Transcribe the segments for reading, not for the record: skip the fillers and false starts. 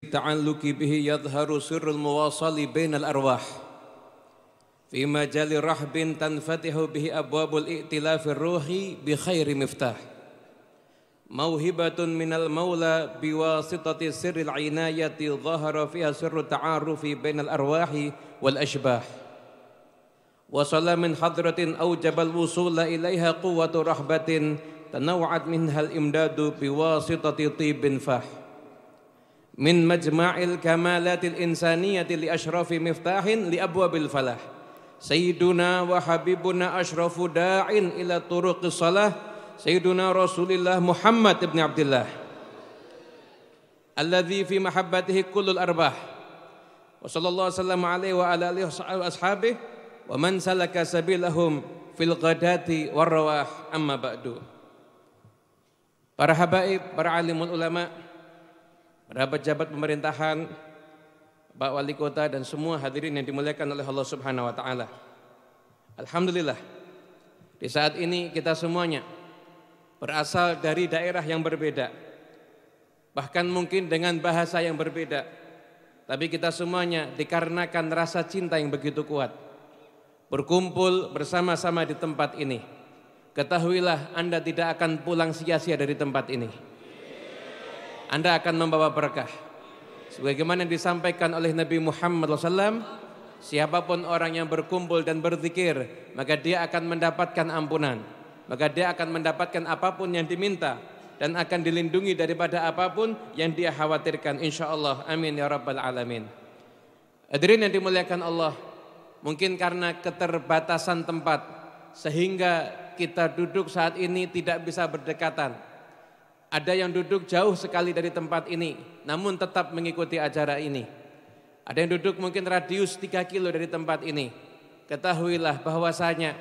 التعلق به يظهر سر المواصل بين الأرواح في مجال رحب تنفتح به أبواب الائتلاف الروحي بخير مفتاح موهبة من المولى بواسطة سر العناية ظهر فيها سر التعارف بين الأرواح والأشباح وصل من حضرة أوجب الوصول إليها قوة رحبة تنوعت منها الإمداد بواسطة طيب فاح من مجمع الكمالات الإنسانية لأشرف مفتاح لأبواب الفلاح سيدنا وحبيبنا أشرف داع إلى طرق الصلاة سيدنا رسول الله محمد بن عبد الله الذي في محبته كل الأرباح وصلى الله وسلم عليه وعلى آله وأصحابه ومن سلك سبيلهم في الغداة والرواح أما بعد. Para habaib, para alimul ulama, para pejabat pemerintahan, Pak Wali Kota dan semua hadirin yang dimuliakan oleh Allah Subhanahu wa taala. Alhamdulillah. Di saat ini kita semuanya berasal dari daerah yang berbeda. Bahkan mungkin dengan bahasa yang berbeda. Tapi kita semuanya dikarenakan rasa cinta yang begitu kuat berkumpul bersama-sama di tempat ini. Ketahuilah Anda tidak akan pulang sia-sia dari tempat ini. Anda akan membawa berkah. Sebagaimana yang disampaikan oleh Nabi Muhammad SAW, siapapun orang yang berkumpul dan berzikir, maka dia akan mendapatkan ampunan. Maka dia akan mendapatkan apapun yang diminta dan akan dilindungi daripada apapun yang dia khawatirkan. InsyaAllah. Amin ya Rabbal Alamin. Hadirin yang dimuliakan Allah, mungkin karena keterbatasan tempat sehingga kita duduk saat ini tidak bisa berdekatan. Ada yang duduk jauh sekali dari tempat ini namun tetap mengikuti acara ini. Ada yang duduk mungkin radius 3 kilo dari tempat ini. Ketahuilah bahwasanya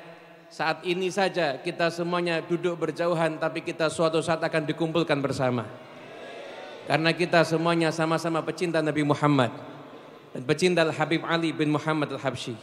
saat ini saja kita semuanya duduk berjauhan, tapi kita suatu saat akan dikumpulkan bersama. Karena kita semuanya sama-sama pecinta Nabi Muhammad dan pecinta Habib Ali bin Muhammad Al-Habsyi.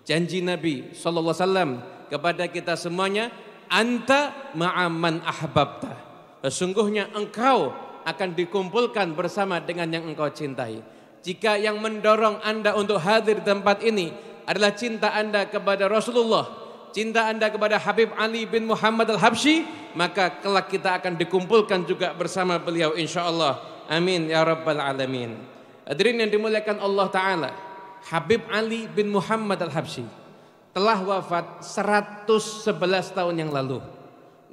Janji Nabi SAW kepada kita semuanya, anta ma'aman ahbabta. Sesungguhnya engkau akan dikumpulkan bersama dengan yang engkau cintai. Jika yang mendorong Anda untuk hadir di tempat ini adalah cinta Anda kepada Rasulullah, cinta Anda kepada Habib Ali bin Muhammad Al-Habsyi, maka kelak kita akan dikumpulkan juga bersama beliau insyaallah. Amin ya Rabbal Alamin. Hadirin yang dimuliakan Allah Ta'ala, Habib Ali bin Muhammad Al-Habsyi telah wafat 111 tahun yang lalu.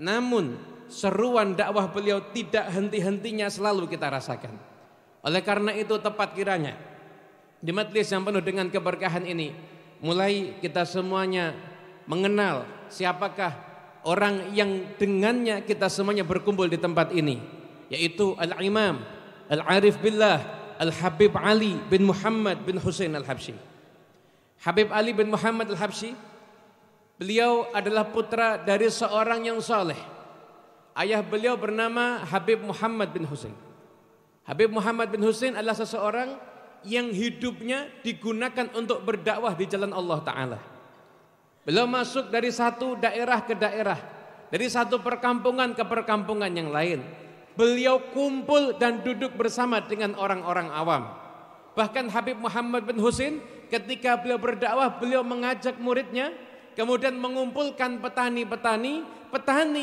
Namun seruan dakwah beliau tidak henti-hentinya selalu kita rasakan. Oleh karena itu tepat kiranya di majelis yang penuh dengan keberkahan ini, mulai kita semuanya mengenal siapakah orang yang dengannya kita semuanya berkumpul di tempat ini, yaitu Al-Imam Al-Arif Billah Al-Habib Ali bin Muhammad bin Husain Al-Habsyi. Habib Ali bin Muhammad Al-Habsyi, beliau adalah putra dari seorang yang saleh. Ayah beliau bernama Habib Muhammad bin Husain. Habib Muhammad bin Husain adalah seseorang yang hidupnya digunakan untuk berdakwah di jalan Allah Ta'ala. Beliau masuk dari satu daerah ke daerah, dari satu perkampungan ke perkampungan yang lain. Beliau kumpul dan duduk bersama dengan orang-orang awam. Bahkan Habib Muhammad bin Husain ketika beliau berdakwah, beliau mengajak muridnya, kemudian mengumpulkan petani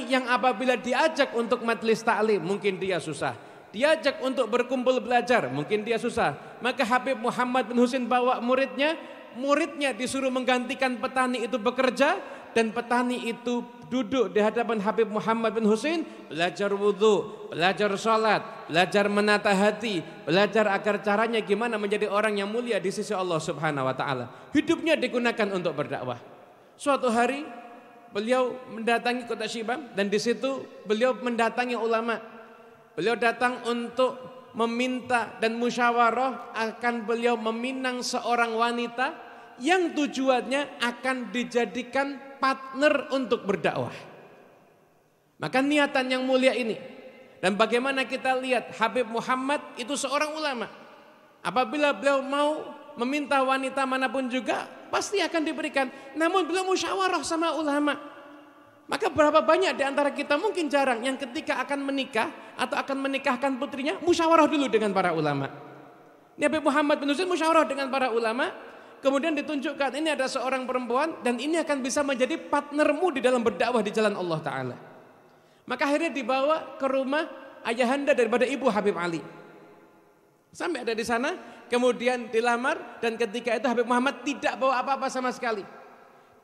yang apabila diajak untuk majelis taklim mungkin dia susah, diajak untuk berkumpul belajar mungkin dia susah. Maka Habib Muhammad bin Husain bawa muridnya disuruh menggantikan petani itu bekerja, dan petani itu duduk di hadapan Habib Muhammad bin Husain, belajar wudhu, belajar sholat, belajar menata hati, belajar agar caranya gimana menjadi orang yang mulia di sisi Allah Subhanahu wa taala. Hidupnya digunakan untuk berdakwah. Suatu hari beliau mendatangi kota Syibam, dan di situ beliau mendatangi ulama. Beliau datang untuk meminta dan musyawarah akan beliau meminang seorang wanita yang tujuannya akan dijadikan partner untuk berdakwah. Maka niatan yang mulia ini, dan bagaimana kita lihat Habib Muhammad itu seorang ulama. Apabila beliau mau meminta wanita manapun juga pasti akan diberikan. Namun beliau musyawarah sama ulama. Maka berapa banyak di antara kita, mungkin jarang, yang ketika akan menikah atau akan menikahkan putrinya musyawarah dulu dengan para ulama. Ini Habib Muhammad bin Husain musyawarah dengan para ulama, kemudian ditunjukkan ini ada seorang perempuan dan ini akan bisa menjadi partnermu di dalam berdakwah di jalan Allah Ta'ala. Maka akhirnya dibawa ke rumah ayahanda daripada ibu Habib Ali. Sampai ada di sana, kemudian dilamar, dan ketika itu Habib Muhammad tidak bawa apa-apa sama sekali.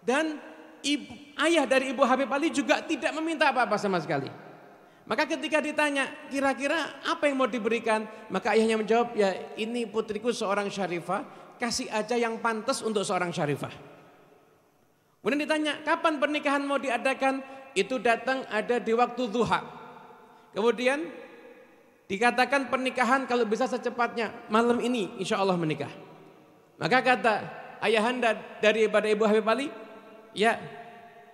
Dan ayah dari ibu Habib Ali juga tidak meminta apa-apa sama sekali. Maka ketika ditanya, kira-kira apa yang mau diberikan? Maka ayahnya menjawab, ya ini putriku seorang syarifah, kasih aja yang pantas untuk seorang syarifah. Kemudian ditanya, kapan pernikahan mau diadakan? Itu datang ada di waktu duha. Kemudian dikatakan pernikahan kalau bisa secepatnya, malam ini insya Allah menikah. Maka kata ayahanda daripada ibu Habib Ali, ya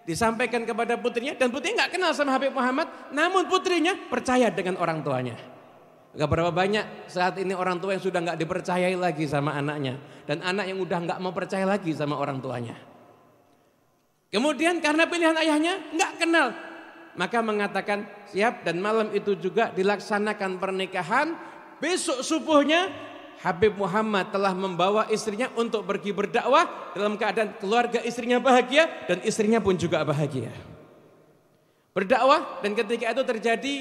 disampaikan kepada putrinya, dan putrinya nggak kenal sama Habib Muhammad, namun putrinya percaya dengan orang tuanya. Gak berapa banyak saat ini orang tua yang sudah nggak dipercayai lagi sama anaknya, dan anak yang udah nggak mau percaya lagi sama orang tuanya. Kemudian karena pilihan ayahnya nggak kenal, maka mengatakan siap, dan malam itu juga dilaksanakan pernikahan. Besok subuhnya Habib Muhammad telah membawa istrinya untuk pergi berdakwah dalam keadaan keluarga istrinya bahagia dan istrinya pun juga bahagia. Berdakwah, dan ketika itu terjadi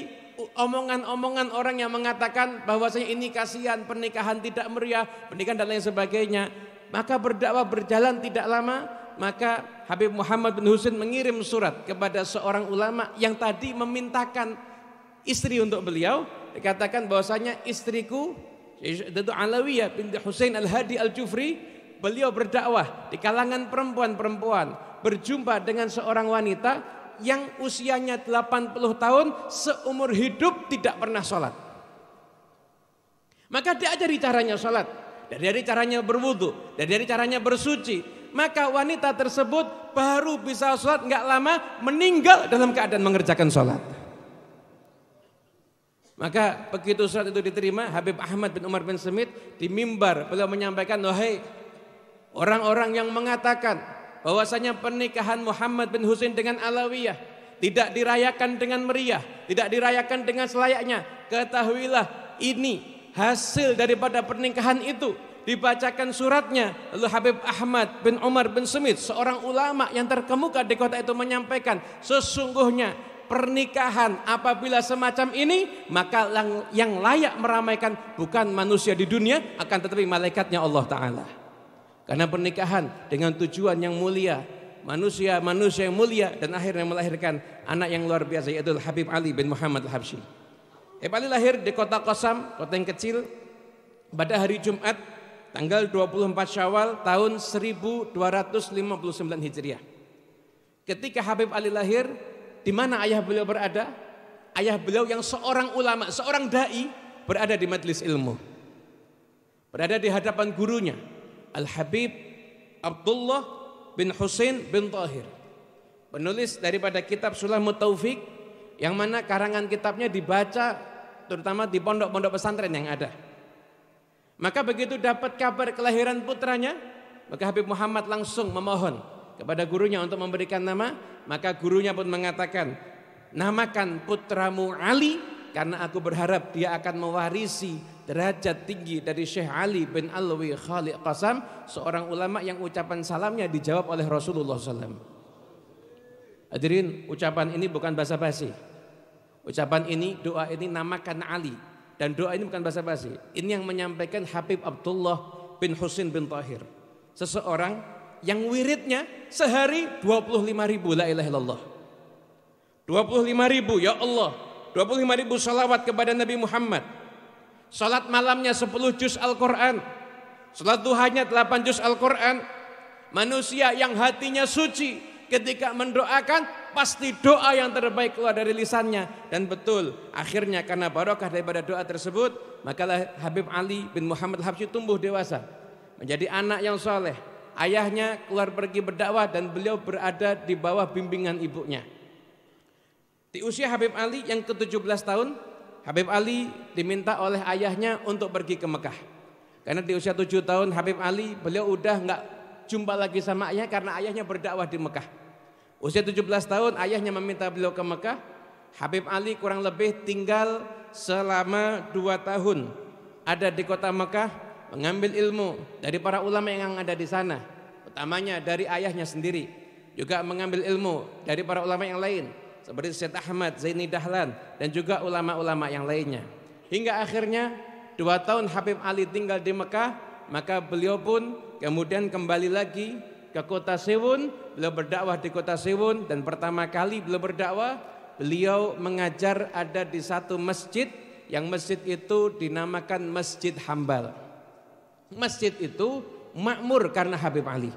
omongan-omongan orang yang mengatakan bahwasanya ini kasihan, pernikahan tidak meriah, pernikahan dan lain sebagainya. Maka berdakwah berjalan tidak lama, maka Habib Muhammad bin Husain mengirim surat kepada seorang ulama yang tadi memintakan istri untuk beliau. Dikatakan bahwasanya istriku Datu Alawiyah binti Husain Al-Hadi Al-Jufri, beliau berdakwah di kalangan perempuan-perempuan, berjumpa dengan seorang wanita yang usianya 80 tahun, seumur hidup tidak pernah sholat. Maka diajari caranya sholat, diajari caranya berwudu, diajari caranya bersuci. Maka wanita tersebut baru bisa sholat, nggak lama meninggal dalam keadaan mengerjakan sholat. Maka begitu surat itu diterima, Habib Ahmad bin Umar bin Semit di mimbar beliau menyampaikan, wahai orang-orang yang mengatakan bahwasanya pernikahan Muhammad bin Husain dengan Alawiyah tidak dirayakan dengan meriah, tidak dirayakan dengan selayaknya, ketahuilah ini hasil daripada pernikahan itu. Dibacakan suratnya, lalu Habib Ahmad bin Umar bin Semit, seorang ulama yang terkemuka di kota itu, menyampaikan sesungguhnya pernikahan apabila semacam ini, maka yang layak meramaikan bukan manusia di dunia, akan tetapi malaikatnya Allah Ta'ala. Karena pernikahan dengan tujuan yang mulia, manusia yang mulia, dan akhirnya melahirkan anak yang luar biasa, yaitu Habib Ali bin Muhammad Al-Habsyi. Habib Ali lahir di kota Qasam, kota yang kecil, pada hari Jumat tanggal 24 Syawal tahun 1259 Hijriah. Ketika Habib Ali lahir, di mana ayah beliau berada? Ayah beliau yang seorang ulama, seorang dai, berada di majelis ilmu, berada di hadapan gurunya Al-Habib Abdullah bin Husain bin Tahir, penulis daripada kitab Sulamut Taufik, yang mana karangan kitabnya dibaca terutama di pondok-pondok pesantren yang ada. Maka begitu dapat kabar kelahiran putranya, maka Habib Muhammad langsung memohon kepada gurunya untuk memberikan nama. Maka gurunya pun mengatakan, namakan putramu Ali, karena aku berharap dia akan mewarisi derajat tinggi dari Syekh Ali bin Alwi Khaliq Qasam, seorang ulama yang ucapan salamnya dijawab oleh Rasulullah SAW. Hadirin, ucapan ini bukan basa-basi. Ucapan ini, doa ini namakan Ali, dan doa ini bukan basa-basi. Ini yang menyampaikan Habib Abdullah bin Husain bin Tahir, seseorang yang wiridnya sehari 25.000 la ilaha illallah, 25.000 ya Allah, 25.000 salawat kepada Nabi Muhammad. Salat malamnya 10 juz Al-Quran, salat duhanya 8 juz Al-Quran. Manusia yang hatinya suci, ketika mendoakan pasti doa yang terbaik keluar dari lisannya. Dan betul, akhirnya karena barokah daripada doa tersebut, maka Habib Ali bin Muhammad Al-Habsyi tumbuh dewasa, menjadi anak yang soleh. Ayahnya keluar pergi berdakwah dan beliau berada di bawah bimbingan ibunya. Di usia Habib Ali yang ke-17 tahun, Habib Ali diminta oleh ayahnya untuk pergi ke Mekah. Karena di usia 7 tahun Habib Ali, beliau udah nggak jumpa lagi sama ayah karena ayahnya berdakwah di Mekah. Usia 17 tahun ayahnya meminta beliau ke Mekah. Habib Ali kurang lebih tinggal selama 2 tahun ada di kota Mekah. mengambil ilmu dari para ulama yang ada di sana, utamanya dari ayahnya sendiri, juga mengambil ilmu dari para ulama yang lain seperti Syekh Ahmad Zaini Dahlan dan juga ulama-ulama yang lainnya. Hingga akhirnya 2 tahun Habib Ali tinggal di Mekah, maka beliau pun kemudian kembali lagi ke kota Sewun. Beliau berdakwah di kota Sewun, dan pertama kali beliau berdakwah, beliau mengajar ada di satu masjid, yang masjid itu dinamakan Masjid Hambal. Masjid itu makmur karena Habib Ali.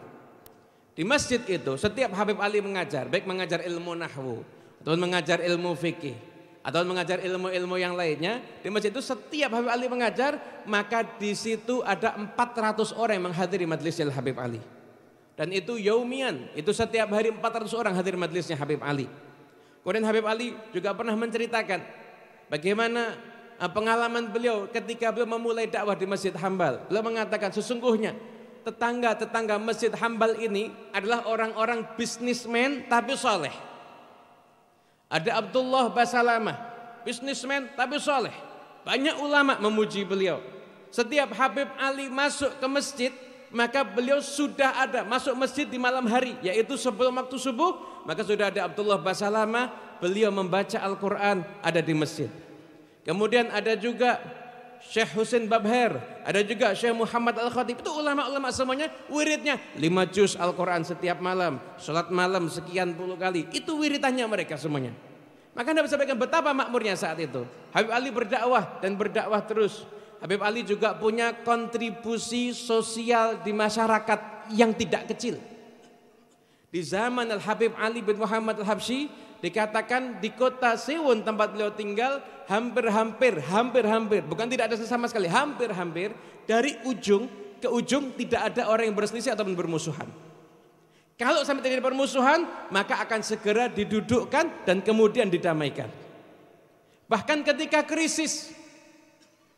Di masjid itu setiap Habib Ali mengajar, baik mengajar ilmu nahwu atau mengajar ilmu fikih atau mengajar ilmu-ilmu yang lainnya, di masjid itu setiap Habib Ali mengajar, maka di situ ada 400 orang yang menghadiri majelisnya Habib Ali. Dan itu yaumian, itu setiap hari 400 orang hadir majelisnya Habib Ali. Kemudian Habib Ali juga pernah menceritakan bagaimana pengalaman beliau ketika beliau memulai dakwah di Masjid Hambal. Beliau mengatakan sesungguhnya tetangga-tetangga Masjid Hambal ini adalah orang-orang bisnismen tapi soleh. Ada Abdullah Basalamah, bisnismen tapi soleh. Banyak ulama memuji beliau. Setiap Habib Ali masuk ke masjid, maka beliau sudah ada masuk masjid di malam hari, yaitu sebelum waktu subuh, maka sudah ada Abdullah Basalamah, beliau membaca Al-Quran ada di masjid. Kemudian ada juga Syekh Husin Babher, ada juga Syekh Muhammad Al-Khatib. Itu ulama-ulama semuanya wiridnya 5 juz Al-Quran setiap malam, sholat malam sekian puluh kali. Itu wiridannya mereka semuanya. Maka Anda bisa bayangkan betapa makmurnya saat itu. Habib Ali berdakwah dan berdakwah terus. Habib Ali juga punya kontribusi sosial di masyarakat yang tidak kecil. Di zaman Al-Habib Ali bin Muhammad Al-Habsyi, dikatakan di kota Sewun tempat beliau tinggal, hampir-hampir, bukan tidak ada sama sekali, hampir-hampir dari ujung ke ujung tidak ada orang yang berselisih ataupun bermusuhan. Kalau sampai terjadi permusuhan, maka akan segera didudukkan dan kemudian didamaikan. Bahkan ketika krisis,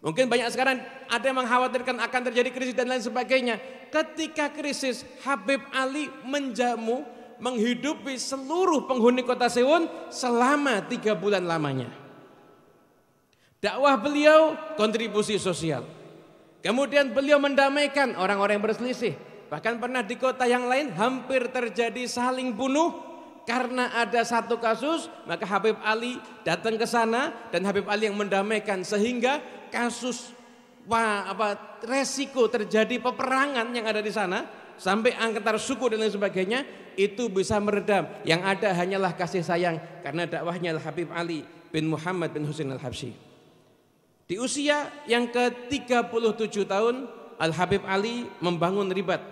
mungkin banyak sekarang ada yang mengkhawatirkan akan terjadi krisis dan lain sebagainya. Ketika krisis, Habib Ali menjamu, menghidupi seluruh penghuni kota Sewun selama 3 bulan lamanya. Dakwah beliau kontribusi sosial. Kemudian beliau mendamaikan orang-orang yang berselisih. Bahkan pernah di kota yang lain hampir terjadi saling bunuh karena ada satu kasus, maka Habib Ali datang ke sana dan Habib Ali yang mendamaikan sehingga kasus resiko terjadi peperangan yang ada di sana sampai antar suku dan lain sebagainya itu bisa meredam. Yang ada hanyalah kasih sayang karena dakwahnya Habib Ali bin Muhammad bin Husin Al-Habsyi. Di usia yang ke-37 tahun, Al-Habib Ali membangun ribat.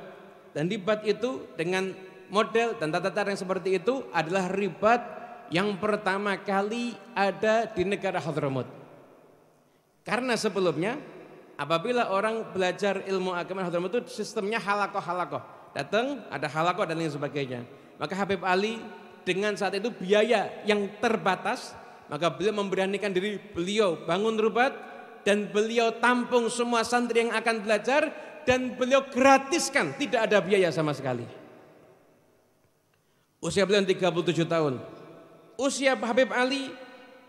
Dan ribat itu dengan model dan tata cara yang seperti itu adalah ribat yang pertama kali ada di negara Hadramut. Karena sebelumnya apabila orang belajar ilmu agama Hadramut itu sistemnya halakoh. Datang ada halakoh dan lain sebagainya. Maka Habib Ali dengan saat itu biaya yang terbatas, maka beliau memberanikan diri, beliau bangun ribat dan beliau tampung semua santri yang akan belajar dan beliau gratiskan, tidak ada biaya sama sekali. Usia beliau 37 tahun. Usia Habib Ali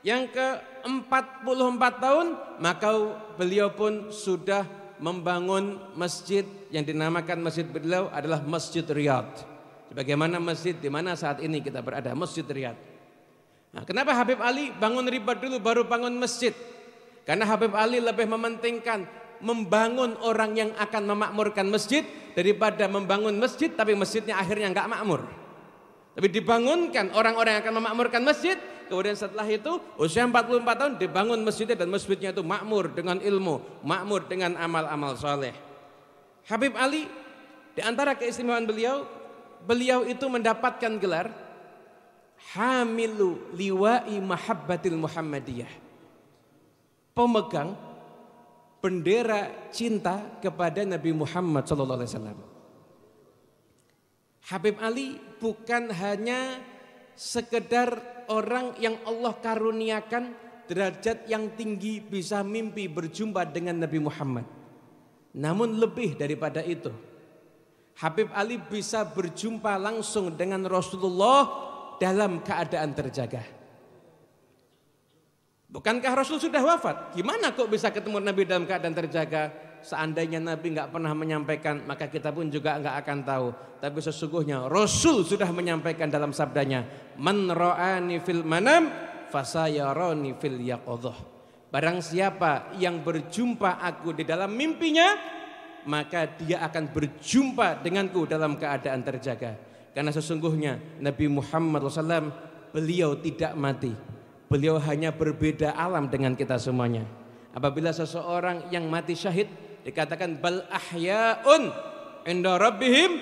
yang ke-44 tahun, maka beliau pun sudah membangun masjid yang dinamakan masjid beliau adalah Masjid Riyadh. Sebagaimana masjid di mana saat ini kita berada, Masjid Riyadh. Nah, kenapa Habib Ali bangun ribat dulu baru bangun masjid? Karena Habib Ali lebih mementingkan membangun orang yang akan memakmurkan masjid daripada membangun masjid tapi masjidnya akhirnya enggak makmur. Tapi dibangunkan orang-orang yang akan memakmurkan masjid, kemudian setelah itu usia 44 tahun dibangun masjidnya dan masjidnya itu makmur dengan ilmu, makmur dengan amal-amal soleh. Habib Ali di antara keistimewaan beliau itu mendapatkan gelar Hamilu Liwa'i Mahabbatil Muhammadiyah, pemegang bendera cinta kepada Nabi Muhammad SAW. Habib Ali bukan hanya sekedar orang yang Allah karuniakan derajat yang tinggi bisa mimpi berjumpa dengan Nabi Muhammad. Namun lebih daripada itu, Habib Ali bisa berjumpa langsung dengan Rasulullah dalam keadaan terjaga. Bukankah Rasul sudah wafat? Gimana kok bisa ketemu Nabi dalam keadaan terjaga? seandainya Nabi nggak pernah menyampaikan, maka kita pun juga nggak akan tahu. Tapi sesungguhnya Rasul sudah menyampaikan dalam sabdanya, man ra'ani fil manam fasayarani fil yaqadhah. Barang siapa yang berjumpa aku di dalam mimpinya, maka dia akan berjumpa denganku dalam keadaan terjaga. Karena sesungguhnya Nabi Muhammad SAW, beliau tidak mati. Beliau hanya berbeda alam dengan kita semuanya. Apabila seseorang yang mati syahid dikatakan bal ahya'un inda rabbihim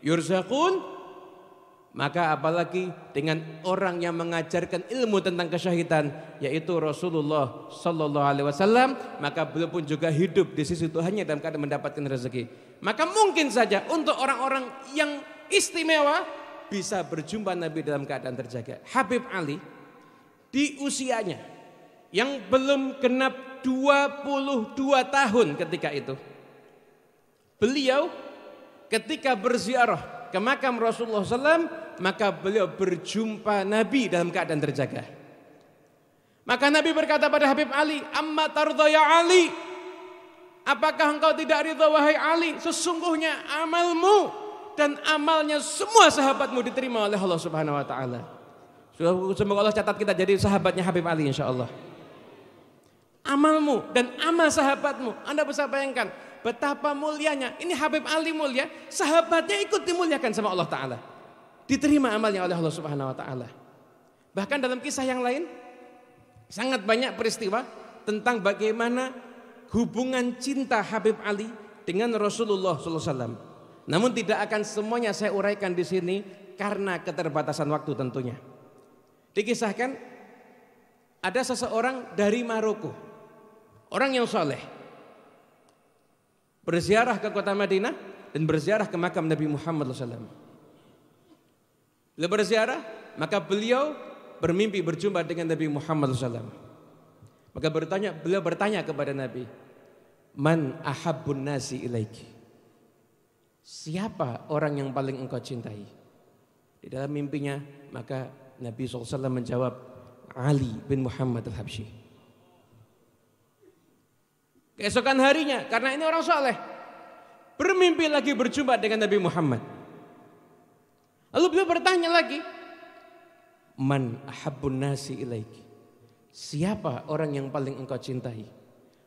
yurzaqun, maka apalagi dengan orang yang mengajarkan ilmu tentang kesyahidan, yaitu Rasulullah sallallahu alaihi wasallam, maka beliau pun juga hidup di sisi Tuhannya dalam keadaan mendapatkan rezeki. Maka mungkin saja untuk orang-orang yang istimewa bisa berjumpa Nabi dalam keadaan terjaga. Habib Ali di usianya yang belum genap 22 tahun ketika itu, beliau ketika berziarah ke makam Rasulullah SAW, maka beliau berjumpa Nabi dalam keadaan terjaga. Maka Nabi berkata pada Habib Ali, amma tardha ya Ali, apakah engkau tidak ridha wahai Ali? Sesungguhnya amalmu dan amalnya semua sahabatmu diterima oleh Allah Subhanahu wa taala. Semoga Allah catat kita jadi sahabatnya Habib Ali insyaallah. Amalmu dan amal sahabatmu, Anda bisa bayangkan betapa mulianya. Ini Habib Ali mulia, sahabatnya ikut dimuliakan sama Allah Ta'ala, diterima amalnya oleh Allah Subhanahu Wa Ta'ala. Bahkan dalam kisah yang lain sangat banyak peristiwa tentang bagaimana hubungan cinta Habib Ali dengan Rasulullah SAW. Namun tidak akan semuanya saya uraikan di sini karena keterbatasan waktu tentunya. Dikisahkan ada seseorang dari Maroko, orang yang soleh, berziarah ke kota Madinah dan berziarah ke makam Nabi Muhammad SAW. Beliau berziarah, maka beliau bermimpi berjumpa dengan Nabi Muhammad SAW. Maka beliau bertanya kepada Nabi, man ahabbun nasi ilaiki, siapa orang yang paling engkau cintai? Di dalam mimpinya maka Nabi SAW menjawab, Ali bin Muhammad al-Habsyi. Keesokan harinya, karena ini orang soleh, bermimpi lagi berjumpa dengan Nabi Muhammad. Lalu beliau bertanya lagi, man ahabbun nasi ilaiki, siapa orang yang paling engkau cintai?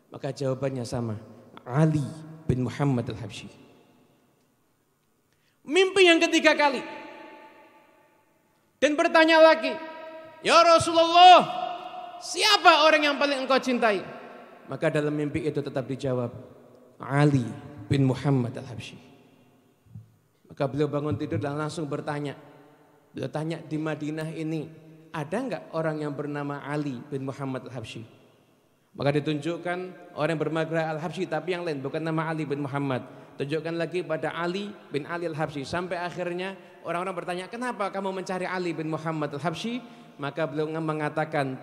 Maka jawabannya sama, Ali bin Muhammad al-Habsyi. Mimpi yang ketiga kali, dan bertanya lagi, ya Rasulullah, siapa orang yang paling engkau cintai? Maka dalam mimpi itu tetap dijawab, Ali bin Muhammad al-Habsyi. Maka beliau bangun tidur dan langsung bertanya. Beliau tanya, di Madinah ini ada enggak orang yang bernama Ali bin Muhammad al-Habsyi? Maka ditunjukkan orang yang bermagra al-Habsyi, tapi yang lain, bukan nama Ali bin Muhammad. Tunjukkan lagi pada Ali bin Ali al-Habsyi. Sampai akhirnya orang-orang bertanya, kenapa kamu mencari Ali bin Muhammad al-Habsyi? Maka beliau mengatakan,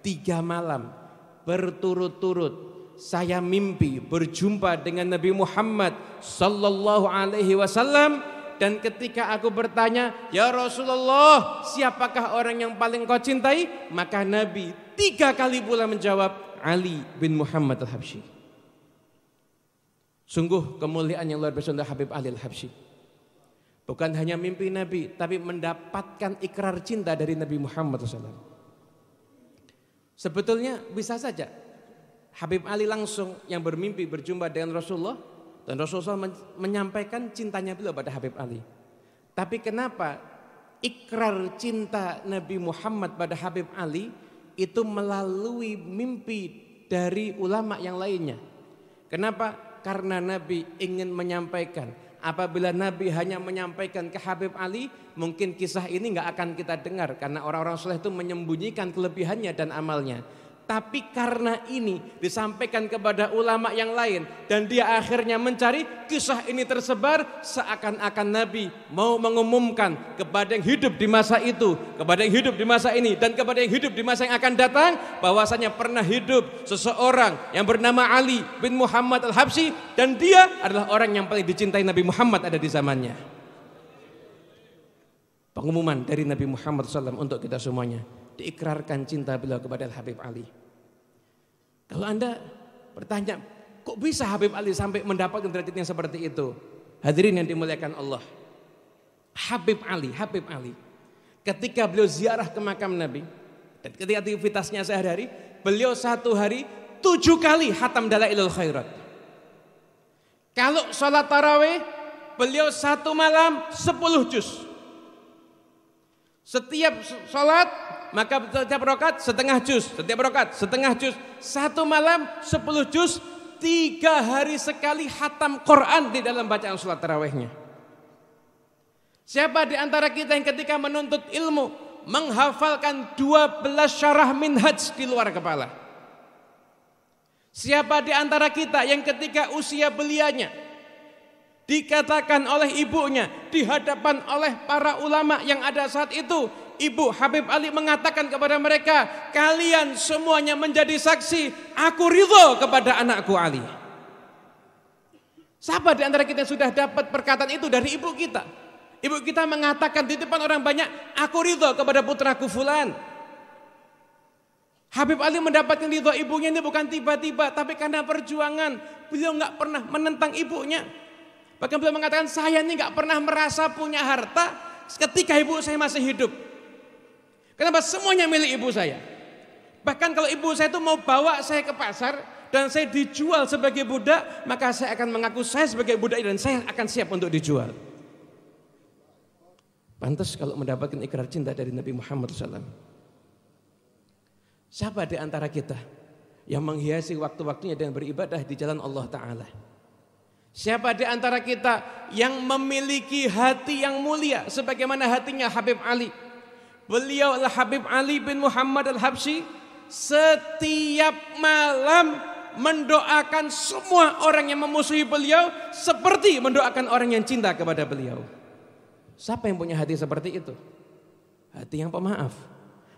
3 malam berturut-turut saya mimpi berjumpa dengan Nabi Muhammad sallallahu alaihi wasallam, dan ketika aku bertanya, ya Rasulullah, siapakah orang yang paling kau cintai? Maka Nabi 3 kali pula menjawab, Ali bin Muhammad al-Habsyi. Sungguh kemuliaan yang luar biasa untuk Habib Ali al-Habsyi. Bukan hanya mimpi Nabi, tapi mendapatkan ikrar cinta dari Nabi Muhammad SAW. Sebetulnya bisa saja Habib Ali langsung yang bermimpi berjumpa dengan Rasulullah, dan Rasulullah menyampaikan cintanya beliau pada Habib Ali. Tapi kenapa ikrar cinta Nabi Muhammad pada Habib Ali itu melalui mimpi dari ulama yang lainnya? Kenapa? Karena Nabi ingin menyampaikan. Apabila Nabi hanya menyampaikan ke Habib Ali, mungkin kisah ini nggak akan kita dengar, karena orang-orang soleh itu menyembunyikan kelebihannya dan amalnya. Tapi karena ini disampaikan kepada ulama yang lain, dan dia akhirnya mencari, kisah ini tersebar seakan-akan Nabi mau mengumumkan kepada yang hidup di masa itu, kepada yang hidup di masa ini, dan kepada yang hidup di masa yang akan datang, bahwasanya pernah hidup seseorang yang bernama Ali bin Muhammad al-Habsyi, dan dia adalah orang yang paling dicintai Nabi Muhammad ada di zamannya. Pengumuman dari Nabi Muhammad SAW untuk kita semuanya, diikrarkan cinta beliau kepada Habib Ali. Kalau Anda bertanya, Kok bisa Habib Ali sampai mendapatkan derajat yang seperti itu? Hadirin yang dimuliakan Allah. Habib Ali. Ketika beliau ziarah ke makam Nabi, dan ketika aktivitasnya sehari-hari, beliau satu hari 7 kali khatam Dalailul Khairat. Kalau sholat tarawih, beliau satu malam 10 juz. Setiap sholat, maka setiap rakaat setengah juz, setiap rakaat setengah juz. Satu malam 10 juz, 3 hari sekali khatam Quran di dalam bacaan sholat tarawihnya. Siapa di antara kita yang ketika menuntut ilmu menghafalkan 12 syarah minhaj di luar kepala? Siapa di antara kita yang ketika usia belianya dikatakan oleh ibunya di hadapan oleh para ulama yang ada saat itu, Ibu Habib Ali mengatakan kepada mereka, kalian semuanya menjadi saksi, aku ridho kepada anakku Ali. Siapa di antara kita yang sudah dapat perkataan itu dari ibu kita? Ibu kita mengatakan di depan orang banyak, aku ridho kepada putraku fulan. Habib Ali mendapatkan ridho ibunya ini bukan tiba-tiba, tapi karena perjuangan. Beliau nggak pernah menentang ibunya. Bahkan beliau mengatakan, saya ini nggak pernah merasa punya harta ketika ibu saya masih hidup. Kenapa? Semuanya milik ibu saya. Bahkan kalau ibu saya itu mau bawa saya ke pasar dan saya dijual sebagai budak, maka saya akan mengaku saya sebagai budak dan saya akan siap untuk dijual. Pantas kalau mendapatkan ikrar cinta dari Nabi Muhammad SAW. Siapa di antara kita yang menghiasi waktu-waktunya dengan beribadah di jalan Allah Ta'ala? Siapa di antara kita yang memiliki hati yang mulia sebagaimana hatinya Habib Ali? Beliau adalah Habib Ali bin Muhammad Al-Habsyi. Setiap malam mendoakan semua orang yang memusuhi beliau seperti mendoakan orang yang cinta kepada beliau. Siapa yang punya hati seperti itu? Hati yang pemaaf.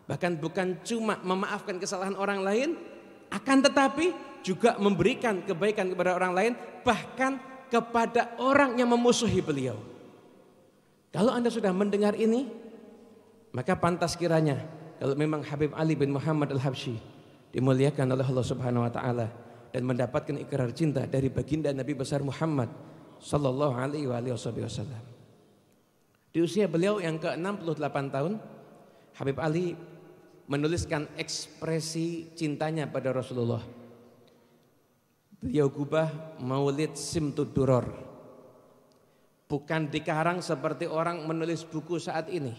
Bahkan bukan cuma memaafkan kesalahan orang lain, akan tetapi juga memberikan kebaikan kepada orang lain, bahkan kepada orang yang memusuhi beliau. Kalau Anda sudah mendengar ini, maka pantas kiranya kalau memang Habib Ali bin Muhammad Al-Habsyi dimuliakan oleh Allah Subhanahu wa taala dan mendapatkan ikrar cinta dari baginda Nabi besar Muhammad sallallahu alaihi wasallam. Di usia beliau yang ke-68 tahun, Habib Ali menuliskan ekspresi cintanya pada Rasulullah. Beliau gubah Maulid Simtud Duror. Bukan dikarang seperti orang menulis buku saat ini.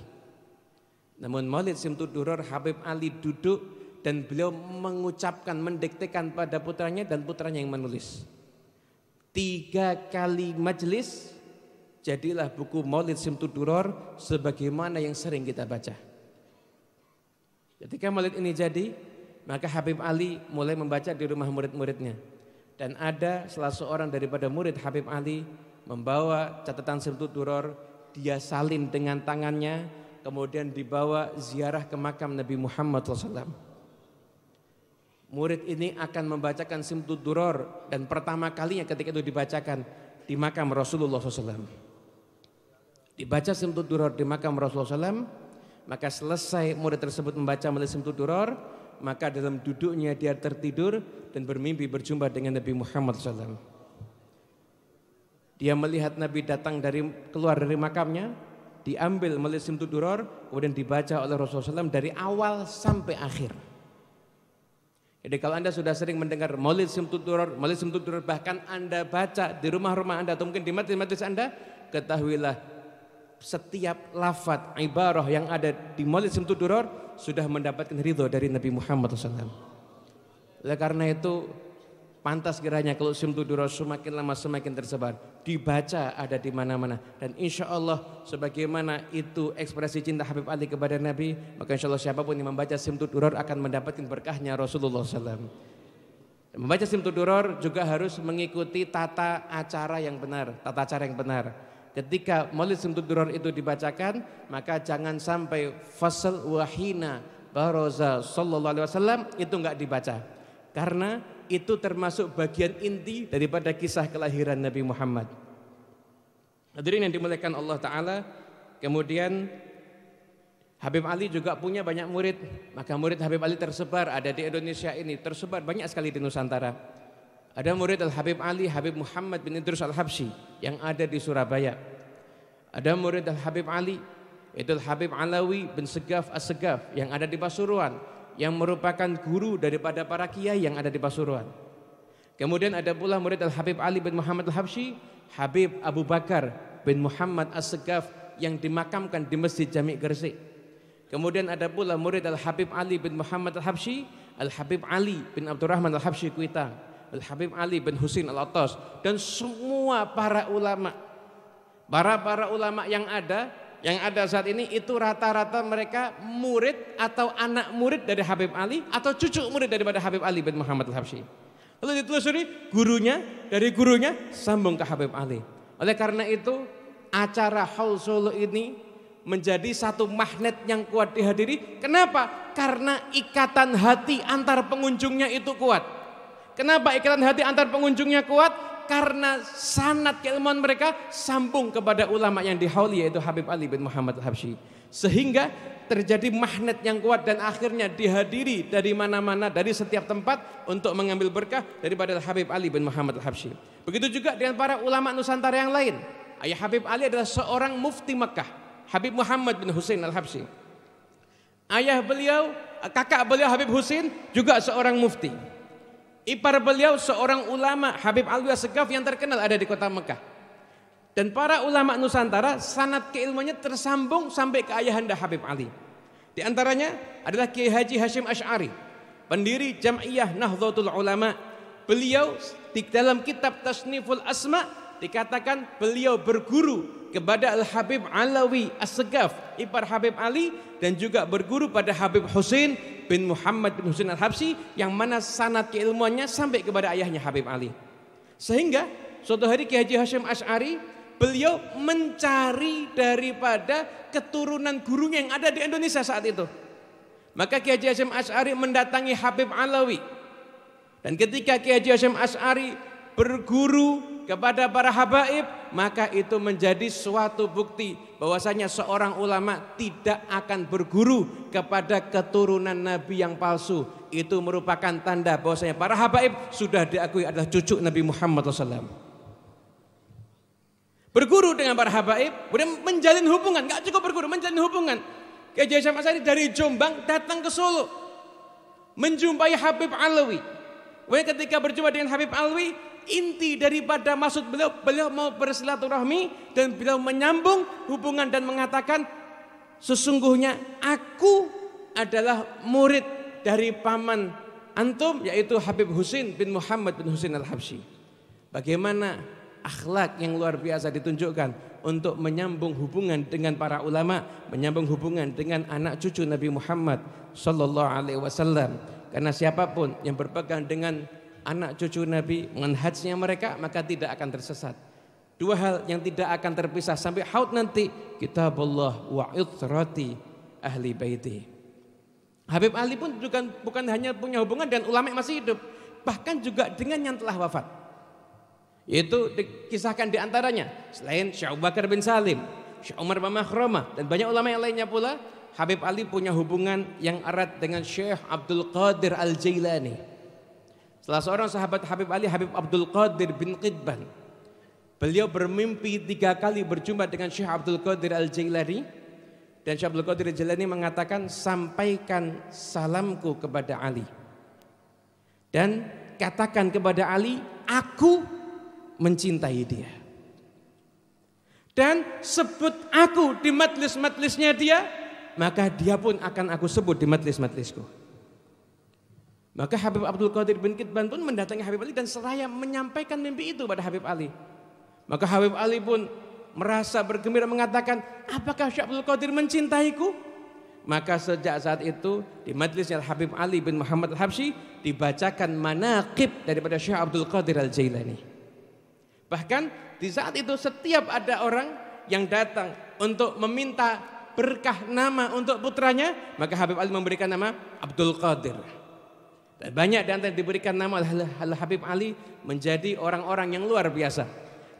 Namun Maulid Simtud Duror, Habib Ali duduk dan beliau mengucapkan, mendiktekan pada putranya dan putranya yang menulis. 3 kali majelis, jadilah buku Maulid Simtud Duror sebagaimana yang sering kita baca. Ketika maulid ini jadi, maka Habib Ali mulai membaca di rumah murid-muridnya. Dan ada salah seorang daripada murid Habib Ali membawa catatan Simtud Duror, dia salin dengan tangannya, kemudian dibawa ziarah ke makam Nabi Muhammad SAW. Murid ini akan membacakan Simtud Duror dan pertama kalinya ketika itu dibacakan di makam Rasulullah SAW. Dibaca Simtud Duror di makam Rasulullah SAW, maka selesai murid tersebut membaca Maulid Simtud Duror, maka dalam duduknya dia tertidur dan bermimpi berjumpa dengan Nabi Muhammad SAW. Dia melihat Nabi datang keluar dari makamnya, diambil Maulid Simtud Duror, kemudian dibaca oleh Rasulullah SAW dari awal sampai akhir. Jadi kalau Anda sudah sering mendengar Maulid Simtud Duror, bahkan Anda baca di rumah-rumah Anda atau mungkin di majlis-majlis Anda, ketahuilah setiap lafaz ibarah yang ada di Maulid Simtud Duror sudah mendapatkan ridho dari Nabi Muhammad SAW. Oleh karena itu pantas kiranya kalau Simtud Duror semakin lama semakin tersebar, dibaca ada di mana-mana, dan insya Allah sebagaimana itu ekspresi cinta Habib Ali kepada Nabi, maka insya Allah siapapun yang membaca Simtud Duror akan mendapatkan berkahnya Rasulullah SAW. Membaca Simtud Duror juga harus mengikuti tata acara yang benar. Ketika Maulid Simtud Duror itu dibacakan, maka jangan sampai fasal wahina baroza sallallahu alaihi wasallam itu enggak dibaca. Karena itu termasuk bagian inti daripada kisah kelahiran Nabi Muhammad. Hadirin yang dimuliakan Allah Ta'ala, kemudian Habib Ali juga punya banyak murid. Maka murid Habib Ali tersebar, ada di Indonesia ini, tersebar banyak sekali di Nusantara. Ada murid Al-Habib Ali, Habib Muhammad bin Idrus Al-Habsyi yang ada di Surabaya. Ada murid Al-Habib Ali, itu Al-Habib Alawi bin Segaf As-Segaf yang ada di Pasuruan, yang merupakan guru daripada para kiai yang ada di Pasuruan. Kemudian ada pula murid Al-Habib Ali bin Muhammad Al-Habsyi, Habib Abu Bakar bin Muhammad As-Segaf yang dimakamkan di Masjid Jami' Gresik. Kemudian ada pula murid Al-Habib Ali bin Muhammad Al-Habsyi, Al-Habib Ali bin Abdurrahman Al-Habsyi Kuitang, Al-Habib Ali bin Husin Al-Attas, dan semua para ulama. Para ulama yang ada saat ini itu rata-rata mereka murid atau anak murid dari Habib Ali atau cucu murid daripada Habib Ali bin Muhammad Al-Habsyi. Lalu ditelusuri gurunya, dari gurunya sambung ke Habib Ali. Oleh karena itu acara Haul Solo ini menjadi satu magnet yang kuat dihadiri. Kenapa? Karena ikatan hati antar pengunjungnya itu kuat. Kenapa ikatan hati antar pengunjungnya kuat? Karena sanad keilmuan mereka sambung kepada ulama yang dihauli, yaitu Habib Ali bin Muhammad Al-Habsyi. Sehingga terjadi magnet yang kuat dan akhirnya dihadiri dari mana-mana, dari setiap tempat untuk mengambil berkah daripada Habib Ali bin Muhammad Al-Habsyi. Begitu juga dengan para ulama Nusantara yang lain. Ayah Habib Ali adalah seorang mufti Makkah, Habib Muhammad bin Husin Al-Habsyi. Ayah beliau, kakak beliau Habib Husin juga seorang mufti. Ipar beliau seorang ulama, Habib Alwi As-Segaf yang terkenal ada di kota Mekah. Dan para ulama Nusantara sanad keilmuannya tersambung sampai ke ayahanda Habib Ali. Di antaranya adalah Kiai Haji Hashim Asy'ari, pendiri Jam'iyah Nahdlatul Ulama. Beliau di dalam kitab Tasniful Asma dikatakan beliau berguru kepada Al-Habib Alawi As-Segaf, ipar Habib Ali, dan juga berguru pada Habib Husin bin Muhammad bin Husin Al-Habsyi, yang mana sanad keilmuannya sampai kepada ayahnya Habib Ali. Sehingga suatu hari Kiai Haji Hashim Asy'ari beliau mencari daripada keturunan gurunya yang ada di Indonesia saat itu. Maka Kiai Haji Hashim Asy'ari mendatangi Habib Alawi. Dan ketika Kiai Haji Hashim Asy'ari berguru kepada para habaib, maka itu menjadi suatu bukti bahwasanya seorang ulama tidak akan berguru kepada keturunan nabi yang palsu. Itu merupakan tanda bahwasanya para habaib sudah diakui adalah cucu Nabi Muhammad SAW. Berguru dengan para habaib, kemudian menjalin hubungan, gak cukup berguru, menjalin hubungan. Kiai Haji Hashim Asy'ari dari Jombang datang ke Solo, menjumpai Habib Alawi. Kemudian ketika berjumpa dengan Habib Alwi, inti daripada maksud beliau mau bersilaturahmi, dan beliau menyambung hubungan dan mengatakan, sesungguhnya aku adalah murid dari paman antum, yaitu Habib Husin bin Muhammad bin Husin Al-Habsyi. Bagaimana akhlak yang luar biasa ditunjukkan untuk menyambung hubungan dengan para ulama, menyambung hubungan dengan anak cucu Nabi Muhammad sallallahu alaihi wasallam. Karena siapapun yang berpegang dengan anak cucu Nabi, manhajnya mereka, maka tidak akan tersesat. Dua hal yang tidak akan terpisah sampai haud nanti, kitabullah wa itrati ahli baiti. Habib Ali pun juga bukan hanya punya hubungan dengan ulama yang masih hidup, bahkan juga dengan yang telah wafat. Yaitu dikisahkan di antaranya, selain Syekh Abu Bakar bin Salim, Syekh Umar bin Makhrumah, dan banyak ulama yang lainnya pula, Habib Ali punya hubungan yang erat dengan Syekh Abdul Qadir Al-Jailani. Salah seorang sahabat Habib Ali, Habib Abdul Qadir bin Qidban, beliau bermimpi 3 kali berjumpa dengan Syekh Abdul Qadir Al-Jailani. Dan Syekh Abdul Qadir Al-Jailani mengatakan, sampaikan salamku kepada Ali, dan katakan kepada Ali, aku mencintai dia. Dan sebut aku di majlis-majlisnya dia, maka dia pun akan aku sebut di majlis-majlisku. Maka Habib Abdul Qadir bin Qidban pun mendatangi Habib Ali dan seraya menyampaikan mimpi itu pada Habib Ali. Maka Habib Ali pun merasa bergembira mengatakan, apakah Syekh Abdul Qadir mencintaiku? Maka sejak saat itu di majlisnya Habib Ali bin Muhammad Al-Habsyi dibacakan manaqib daripada Syekh Abdul Qadir Al-Jailani. Bahkan di saat itu setiap ada orang yang datang untuk meminta berkah nama untuk putranya, maka Habib Ali memberikan nama Abdul Qadir. Dan banyak di antara diberikan nama Al-Habib Ali menjadi orang-orang yang luar biasa.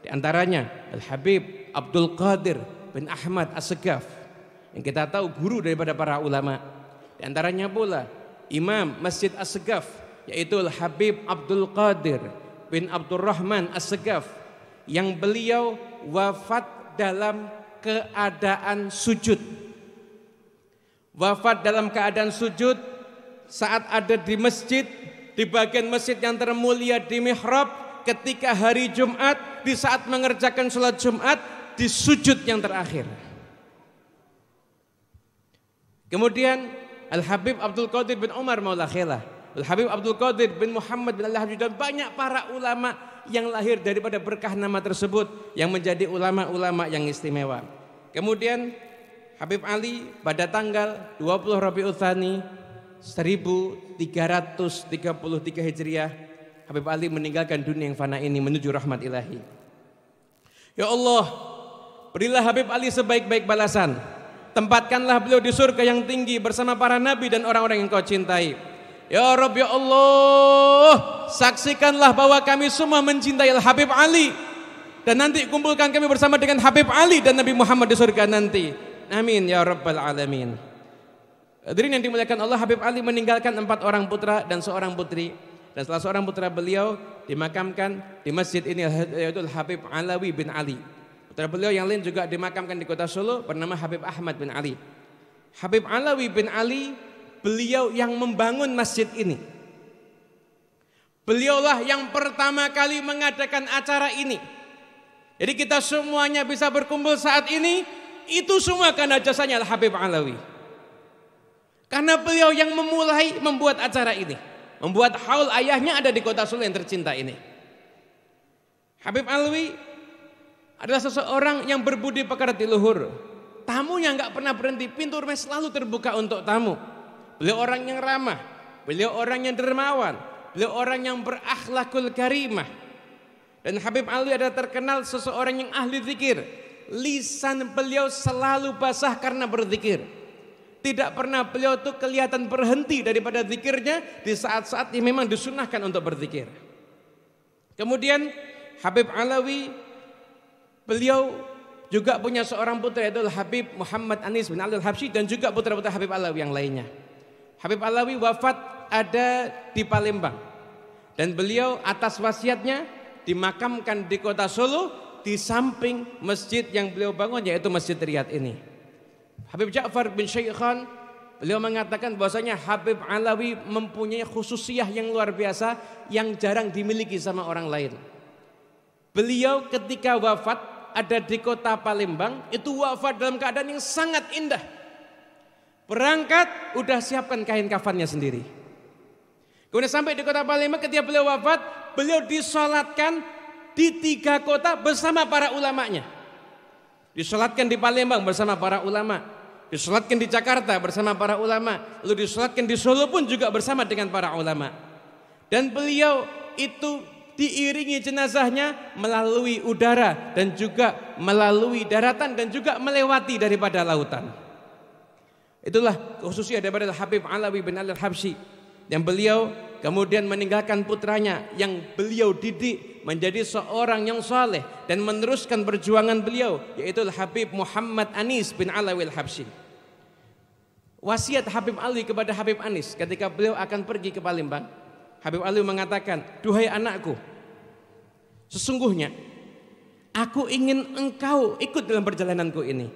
Di antaranya Al-Habib Abdul Qadir bin Ahmad As-Segaf, yang kita tahu guru daripada para ulama. Di antaranya pula Imam Masjid As-Segaf, yaitu Al-Habib Abdul Qadir bin Abdurrahman As-Segaf yang beliau wafat dalam keadaan sujud. Wafat dalam keadaan sujud saat ada di masjid, di bagian masjid yang termulia di mihrab, ketika hari Jumat, di saat mengerjakan sholat Jumat, di sujud yang terakhir. Kemudian Al-Habib Abdul Qadir bin Umar Maula Khillah, Al-Habib Abdul Qadir bin Muhammad bin Al-Habib, dan banyak para ulama yang lahir daripada berkah nama tersebut yang menjadi ulama-ulama yang istimewa. Kemudian Habib Ali pada tanggal 20 Rabiul Tsani 1333 Hijriah, Habib Ali meninggalkan dunia yang fana ini menuju rahmat ilahi. Ya Allah, berilah Habib Ali sebaik-baik balasan. Tempatkanlah beliau di surga yang tinggi bersama para nabi dan orang-orang yang Kau cintai. Ya Rabb, ya Allah, saksikanlah bahwa kami semua mencintai Habib Ali, dan nanti kumpulkan kami bersama dengan Habib Ali dan Nabi Muhammad di surga nanti. Amin ya Rabbal Alamin. Hadirin yang dimuliakan Allah, Habib Ali meninggalkan 4 orang putra dan seorang putri, dan salah seorang putra beliau dimakamkan di masjid ini, yaitu Habib Alawi bin Ali. Putra beliau yang lain juga dimakamkan di kota Solo bernama Habib Ahmad bin Ali. Habib Alawi bin Ali, beliau yang membangun masjid ini. Beliaulah yang pertama kali mengadakan acara ini. Jadi kita semuanya bisa berkumpul saat ini, itu semua karena jasanya Al-Habib Alawi. Karena beliau yang memulai membuat acara ini, membuat haul ayahnya ada di kota Solo yang tercinta ini. Habib Alawi adalah seseorang yang berbudi pekerti luhur. Tamunya nggak pernah berhenti, pintu rumah selalu terbuka untuk tamu. Beliau orang yang ramah, beliau orang yang dermawan, beliau orang yang berakhlakul karimah. Dan Habib Alawi adalah terkenal seseorang yang ahli zikir. Lisan beliau selalu basah karena berzikir. Tidak pernah beliau tuh kelihatan berhenti daripada zikirnya di saat-saat yang memang disunahkan untuk berzikir. Kemudian Habib Alawi, beliau juga punya seorang putra, yaitu Habib Muhammad Anis bin Ali Al-Habsyi, dan juga putra-putra Habib Alawi yang lainnya. Habib Alawi wafat ada di Palembang, dan beliau atas wasiatnya dimakamkan di kota Solo di samping masjid yang beliau bangun, yaitu Masjid Riyadh ini. Habib Ja'far bin Syaikhan, beliau mengatakan bahwasanya Habib Alawi mempunyai khususiyah yang luar biasa yang jarang dimiliki sama orang lain. Beliau ketika wafat ada di kota Palembang, itu wafat dalam keadaan yang sangat indah. Berangkat udah siapkan kain kafannya sendiri. Kemudian sampai di kota Palembang, ketika beliau wafat, beliau disolatkan di 3 kota bersama para ulamanya. Disolatkan di Palembang bersama para ulama, disolatkan di Jakarta bersama para ulama, lalu disolatkan di Solo pun juga bersama dengan para ulama. Dan beliau itu diiringi jenazahnya melalui udara dan juga melalui daratan dan juga melewati daripada lautan. Itulah khususnya daripada Habib Alawi bin Ali Al-Habsyi, yang beliau kemudian meninggalkan putranya yang beliau didik menjadi seorang yang saleh dan meneruskan perjuangan beliau, yaitu Habib Muhammad Anis bin Alawi Al-Habsyi. Wasiat Habib Ali kepada Habib Anis ketika beliau akan pergi ke Palembang, Habib Ali mengatakan, "Duhai anakku, sesungguhnya aku ingin engkau ikut dalam perjalananku ini.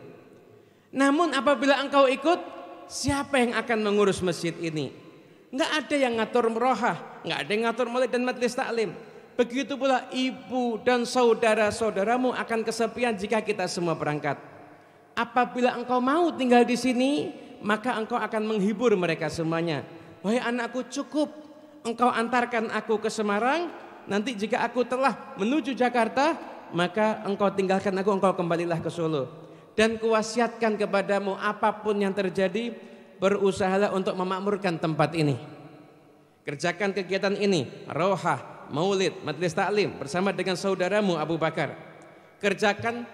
Namun apabila engkau ikut, siapa yang akan mengurus masjid ini? Nggak ada yang ngatur merohah, nggak ada yang ngatur maulid dan majelis taklim. Begitu pula ibu dan saudara-saudaramu akan kesepian jika kita semua berangkat. Apabila engkau mau tinggal di sini, maka engkau akan menghibur mereka semuanya. Wahai anakku, cukup engkau antarkan aku ke Semarang. Nanti jika aku telah menuju Jakarta, maka engkau tinggalkan aku, engkau kembalilah ke Solo. Dan kuwasiatkan kepadamu, apapun yang terjadi, berusahalah untuk memakmurkan tempat ini. Kerjakan kegiatan ini, rohah, maulid, majelis taklim bersama dengan saudaramu Abu Bakar. Kerjakan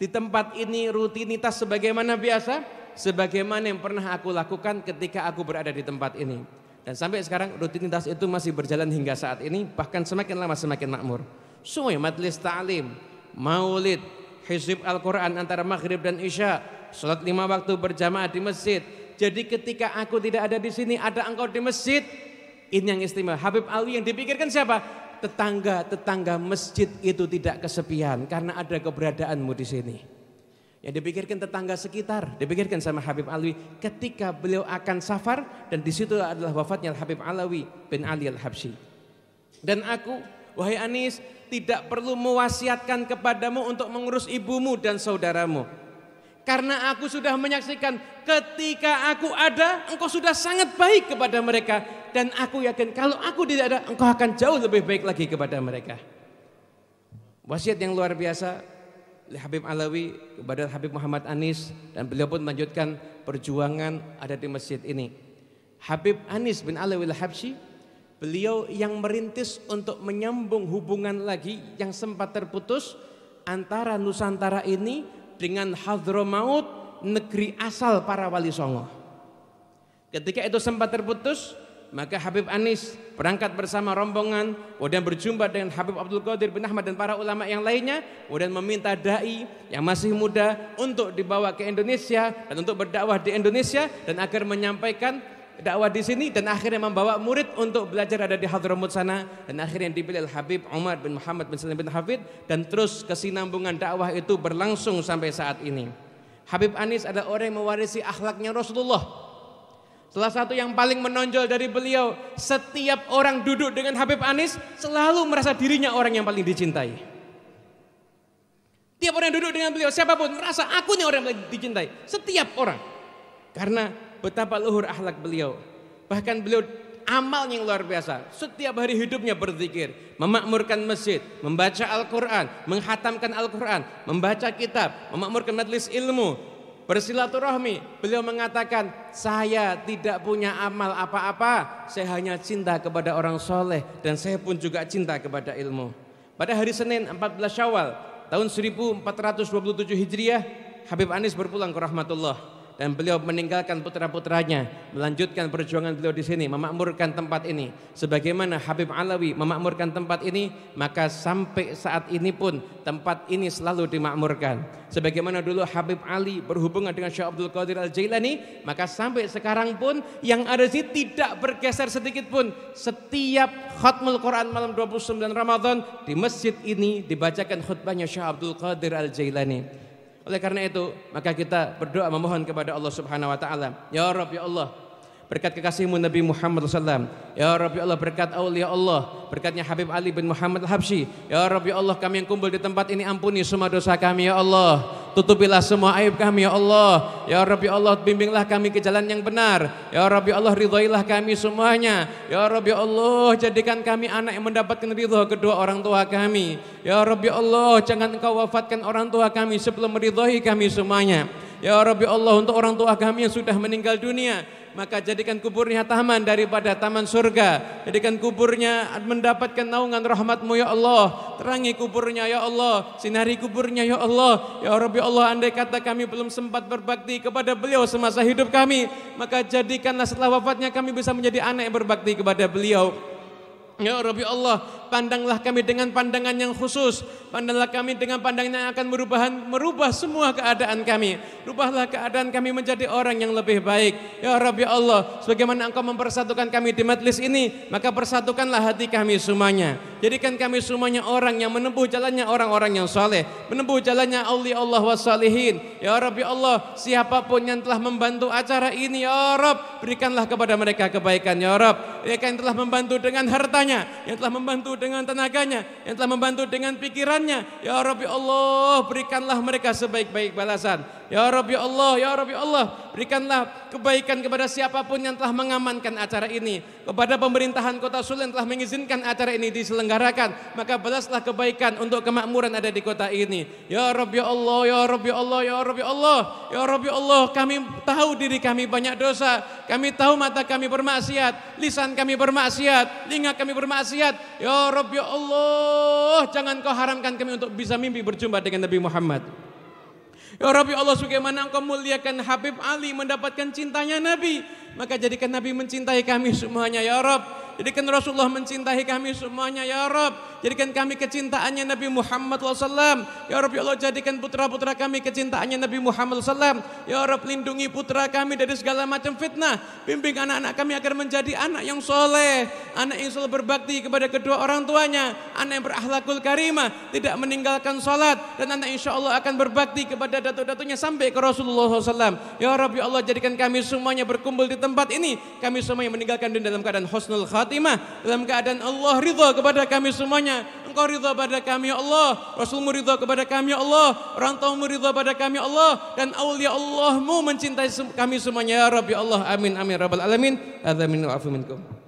di tempat ini rutinitas sebagaimana biasa, sebagaimana yang pernah aku lakukan ketika aku berada di tempat ini. Dan sampai sekarang rutinitas itu masih berjalan hingga saat ini, bahkan semakin lama semakin makmur. Semua majelis taklim, maulid, hizib Al-Quran antara maghrib dan isya, salat 5 waktu berjamaah di masjid. Jadi ketika aku tidak ada di sini, ada engkau di masjid, ini yang istimewa. Habib Ali yang dipikirkan siapa? tetangga-tetangga masjid itu tidak kesepian karena ada keberadaanmu di sini. Yang dipikirkan tetangga sekitar, dipikirkan sama Habib Alwi ketika beliau akan safar, dan di situ adalah wafatnya Habib Alawi bin Ali Al-Habsyi. Dan aku, wahai Anis, tidak perlu mewasiatkan kepadamu untuk mengurus ibumu dan saudaramu. Karena aku sudah menyaksikan ketika aku ada, engkau sudah sangat baik kepada mereka. Dan aku yakin kalau aku tidak ada, engkau akan jauh lebih baik lagi kepada mereka. Wasiat yang luar biasa Habib Alawi kepada Habib Muhammad Anis, dan beliau pun melanjutkan perjuangan ada di masjid ini. Habib Anis bin Alawi Al-Habsyi, beliau yang merintis untuk menyambung hubungan lagi yang sempat terputus antara Nusantara ini dengan Hadramaut, negeri asal para wali songo. Ketika itu sempat terputus, maka Habib Anis berangkat bersama rombongan, kemudian berjumpa dengan Habib Abdul Qadir bin Ahmad dan para ulama yang lainnya, kemudian meminta dai yang masih muda untuk dibawa ke Indonesia dan untuk berdakwah di Indonesia, dan agar menyampaikan dakwah di sini, dan akhirnya membawa murid untuk belajar ada di Hadramaut sana, dan akhirnya dipilih Habib Umar bin Muhammad bin Salim bin Hafid, dan terus kesinambungan dakwah itu berlangsung sampai saat ini. Habib Anis adalah orang yang mewarisi akhlaknya Rasulullah. Salah satu yang paling menonjol dari beliau, setiap orang duduk dengan Habib Anis selalu merasa dirinya orang yang paling dicintai. Tiap orang yang duduk dengan beliau, siapapun merasa aku nih orang yang paling dicintai. Setiap orang. Karena betapa luhur akhlak beliau. Bahkan beliau amalnya yang luar biasa. Setiap hari hidupnya berzikir, memakmurkan masjid, membaca Al-Quran, menghatamkan Al-Quran, membaca kitab, memakmurkan majelis ilmu, bersilaturahmi. Beliau mengatakan, saya tidak punya amal apa-apa, saya hanya cinta kepada orang soleh, dan saya pun juga cinta kepada ilmu. Pada hari Senin 14 Syawal tahun 1427 Hijriah, Habib Anis berpulang ke rahmatullah. Dan beliau meninggalkan putra-putranya, melanjutkan perjuangan beliau di sini, memakmurkan tempat ini. Sebagaimana Habib Alawi memakmurkan tempat ini, maka sampai saat ini pun tempat ini selalu dimakmurkan. Sebagaimana dulu Habib Ali berhubungan dengan Syekh Abdul Qadir Al-Jailani, maka sampai sekarang pun yang ada di sini tidak bergeser sedikit pun. Setiap khatmul Quran malam 29 Ramadan di masjid ini dibacakan khutbahnya Syekh Abdul Qadir Al-Jailani. Oleh karena itu, maka kita berdoa memohon kepada Allah Subhanahu wa taala, ya Rabb ya Allah, berkat kekasihmu Nabi Muhammad SAW, ya Rabb ya Allah, berkat aulia Allah, berkatnya Habib Ali bin Muhammad Al-Habsyi, ya Rabb ya Allah, kami yang kumpul di tempat ini, ampuni semua dosa kami ya Allah, tutupilah semua aib kami ya Allah, ya Rabb ya Allah, bimbinglah kami ke jalan yang benar, ya Rabb ya Allah, ridhoilah kami semuanya, ya Rabb ya Allah, jadikan kami anak yang mendapatkan ridho kedua orang tua kami, ya Rabb ya Allah, jangan engkau wafatkan orang tua kami sebelum meridhoi kami semuanya, ya Rabb ya Allah, untuk orang tua kami yang sudah meninggal dunia, maka jadikan kuburnya taman daripada taman surga, jadikan kuburnya mendapatkan naungan rahmat-Mu ya Allah, terangi kuburnya ya Allah, sinari kuburnya ya Allah, ya Rabbi Allah, andai kata kami belum sempat berbakti kepada beliau semasa hidup kami, maka jadikanlah setelah wafatnya kami bisa menjadi anak yang berbakti kepada beliau. Ya Rabbi Allah, pandanglah kami dengan pandangan yang khusus, pandanglah kami dengan pandangan yang akan merubah semua keadaan kami. Rubahlah keadaan kami menjadi orang yang lebih baik. Ya Rabbi Allah, sebagaimana Engkau mempersatukan kami di majlis ini, maka persatukanlah hati kami semuanya. Jadikan kami semuanya orang yang menempuh jalannya orang-orang yang soleh, menempuh jalannya aulia Allah wassalihin. Ya Rabbi Allah, siapapun yang telah membantu acara ini, ya Rabb, berikanlah kepada mereka kebaikan. Ya Rabb, mereka yang telah membantu dengan hartanya, yang telah membantu dengan tenaganya, yang telah membantu dengan pikirannya, ya Rabbi Allah, berikanlah mereka sebaik-baik balasan. Ya Rabbi Allah, ya Rabbi Allah, berikanlah kebaikan kepada siapapun yang telah mengamankan acara ini, kepada pemerintahan Kota Solo yang telah mengizinkan acara ini diselenggarakan, maka balaslah kebaikan untuk kemakmuran ada di kota ini. Ya Rabbi Allah, ya Rabbi Allah, ya Rabbi Allah, ya Rabbi Allah, kami tahu diri kami banyak dosa, kami tahu mata kami bermaksiat, lisan kami bermaksiat, telinga kami bermaksiat. Ya Rabbi Allah, jangan Kau haramkan kami untuk bisa mimpi berjumpa dengan Nabi Muhammad. Ya Rabbi Allah, sebagaimana Engkau muliakan Habib Ali mendapatkan cintanya Nabi, maka jadikan Nabi mencintai kami semuanya ya Rabb. Jadikan Rasulullah mencintai kami semuanya ya Rabb. jadikan kami kecintaannya Nabi Muhammad SAW. Ya Rabbi Allah, jadikan putra-putra kami kecintaannya Nabi Muhammad SAW. Ya Rabbi, lindungi putra kami dari segala macam fitnah. Bimbing anak-anak kami agar menjadi anak yang soleh, anak yang selalu berbakti kepada kedua orang tuanya, anak yang berakhlakul karimah, tidak meninggalkan salat, dan anak insya Allah akan berbakti kepada datuk-datuknya sampai ke Rasulullah SAW. Ya Rabbi Allah, jadikan kami semuanya berkumpul di tempat ini, kami semuanya meninggalkan dunia dalam keadaan husnul khatimah, dalam keadaan Allah ridha kepada kami semuanya. Engkau ridha pada kami ya Allah, Rasulmu ridha kepada kami ya Allah, orang tuamu ridha pada kami ya Allah, dan aulia Allahmu mencintai kami semuanya ya Rabbi Allah. Amin amin rabbal alamin. Hadza minni wa afu minkum.